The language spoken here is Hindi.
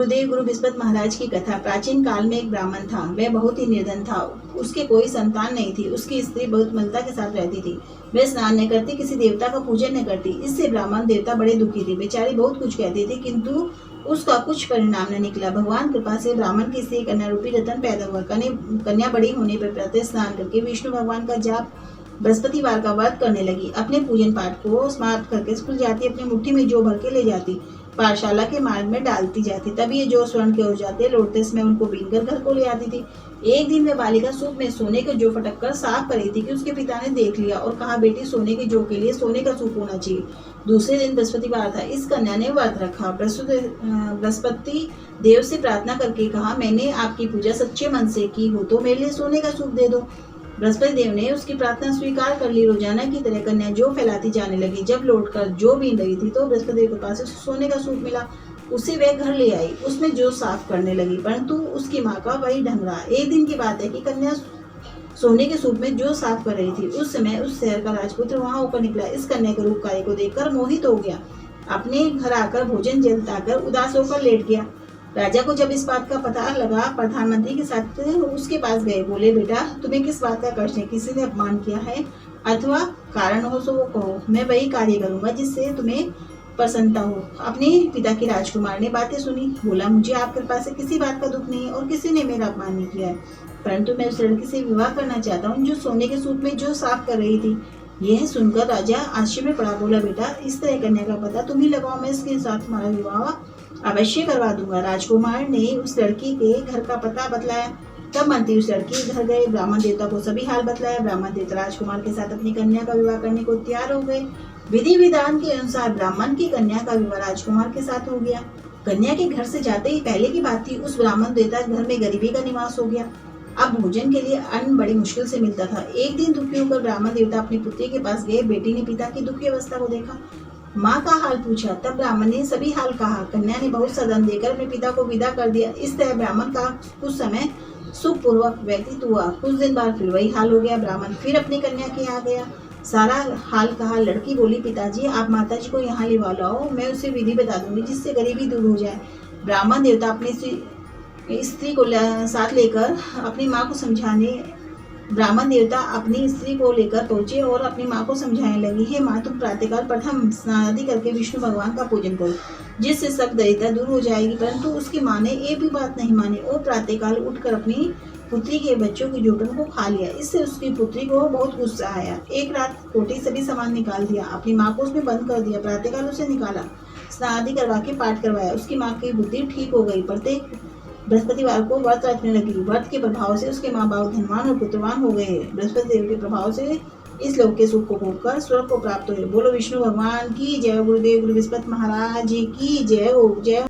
गुरुदेव गुरु बृहस्पति महाराज की कथा। प्राचीन काल में एक ब्राह्मण था। वह बहुत ही निर्धन था। उसके कोई संतान नहीं थी। उसकी स्त्री बहुत मलता के साथ रहती थी। वह स्नान न करती, किसी देवता का पूजन न करती। इससे ब्राह्मण देवता बड़े दुखी थे। बेचारी बहुत कुछ कहती थी, किंतु उसका कुछ परिणाम न निकला। भगवान कृपा से ब्राह्मण की स्त्री कन्या रूपी रतन पैदा हुआ। कन्या बड़ी होने पर प्रातः स्नान करके विष्णु भगवान का जाप, बृहस्पतिवार का व्रत करने लगी। अपने पूजन पाठ को समाप्त करके स्कूल जाती, अपनी मुट्ठी में जौ भर के ले जाती, पाठशाला के मार्ग में डालती जाती। तब ये जो स्वर्ण के हो जाते, लौटते समय उनको बीनकर घर को ले आती थी। एक दिन वह बालिका सूप में सोने के जौ फटक कर साफ कर रही थी कि उसके पिता ने देख लिया और कहा, बेटी, सोने के जौ के लिए सोने का सूप होना चाहिए। दूसरे दिन बृहस्पतिवार था। इस कन्या ने व्रत रखा। बृहस्पति देव से प्रार्थना करके कहा, मैंने आपकी पूजा सच्चे मन से की हो तो मेरे लिए सोने का सूप दे दो। बृहस्पति देव ने उसकी प्रार्थना स्वीकार कर ली। रोजाना की तरह कन्या जो फैलाती जाने लगी। जब लौटकर जो बीन रही थी तो बृहस्पति देव के पास सोने का सूप मिला। उसे वह घर ले आई। उसमें जो साफ करने लगी, परंतु उसकी माँ का वही ढंग रहा। एक दिन की बात है कि कन्या सोने के सूप में जो साफ कर रही थी, उस समय उस शहर का राजपुत्र वहां होकर निकला। इस कन्या के रूप कार्य को देखकर मोहित हो गया। अपने घर आकर भोजन जलताकर उदास होकर लेट गया। राजा को जब इस बात का पता लगा, प्रधानमंत्री के साथ उसके पास गए। बोले, बेटा, तुम्हें किस बात का कष्ट है? किसी ने अपमान किया है अथवा कारण हो सो वो कहो। मैं वही कार्य करूंगा जिससे तुम्हें प्रसन्नता हो। अपने पिता की राजकुमार ने बातें सुनी। बोला, मुझे आपके पास से किसी बात का दुख नहीं है और किसी ने मेरा अपमान नहीं किया है, परंतु मैं उस लड़की से विवाह करना चाहता हूँ जो सोने के सूप में जो साफ कर रही थी। यह सुनकर राजा आश्चर्य में पड़ा। बोला, बेटा, इस तरह कन्या का पता तुम ही लगाओ, मैं इसके साथ तुम्हारा विवाह अवश्य करवा दूंगा। राजकुमार ने उस लड़की के घर का पता बतलाया। तब मंत्री उस लड़की के घर गए। ब्राह्मण देवता को सभी हाल बतलाया। ब्राह्मण देवता राजकुमार के साथ अपनी कन्या का विवाह करने को तैयार हो गए। विधि विधान के अनुसार ब्राह्मण की कन्या का विवाह राजकुमार के साथ हो गया। कन्या के घर से जाते ही पहले की बात थी, उस ब्राह्मण देवता घर में गरीबी का निवास हो गया। अब भोजन के लिए अन्न बड़ी मुश्किल से मिलता था। एक दिन दुखी होकर ब्राह्मण देवता अपनी पुत्री के पास गए। बेटी ने पिता की दुखी अवस्था को देखा, माँ का हाल पूछा। तब ब्राह्मण ने सभी हाल कहा। कन्या ने बहुत सदन देकर अपने पिता को विदा कर दिया। इस तरह ब्राह्मण का कुछ समय सुखपूर्वक व्यतीत हुआ। कुछ दिन बाद फिर वही हाल हो गया। ब्राह्मण फिर अपनी कन्या के यहाँ गया, सारा हाल कहा। लड़की बोली, पिताजी, आप माताजी को यहाँ लिवा लाओ, मैं उसे विधि बता दूंगी जिससे गरीबी दूर हो जाए। ब्राह्मण देवता अपनी स्त्री को साथ लेकर अपनी माँ को समझाने ब्राह्मण देवता अपनी स्त्री को लेकर पहुंचे और अपनी माँ को समझाने लगी, हे माँ, तुम प्रातःकाल प्रथम स्नान आदि करके विष्णु भगवान का पूजन करो, जिससे सब दरिद्रता दूर हो जाएगी। परंतु उसकी माँ ने एक भी बात नहीं मानी और प्रातःकाल उठकर अपनी पुत्री के बच्चों की जोटन को खा लिया। इससे उसकी पुत्री को बहुत गुस्सा आया। एक रात कोठी सभी सामान निकाल दिया, अपनी माँ को उसमें बंद कर दिया। प्रातःकाल उसे निकाला, स्नान आदि करवा के पाठ करवाया। उसकी माँ की बुद्धि ठीक हो गई। प्रत्येक बृहस्पतिवार को व्रत रखने लगी। व्रत के प्रभाव से उसके माँ बाप धनवान और पुत्रवान हो गए। बृहस्पति देव के प्रभाव से इस लोक के सुख को भोगकर स्वर्ग को प्राप्त हुए। बोलो विष्णु भगवान की जय। गुरुदेव गुरु बृहस्पति महाराज की जय हो। जय।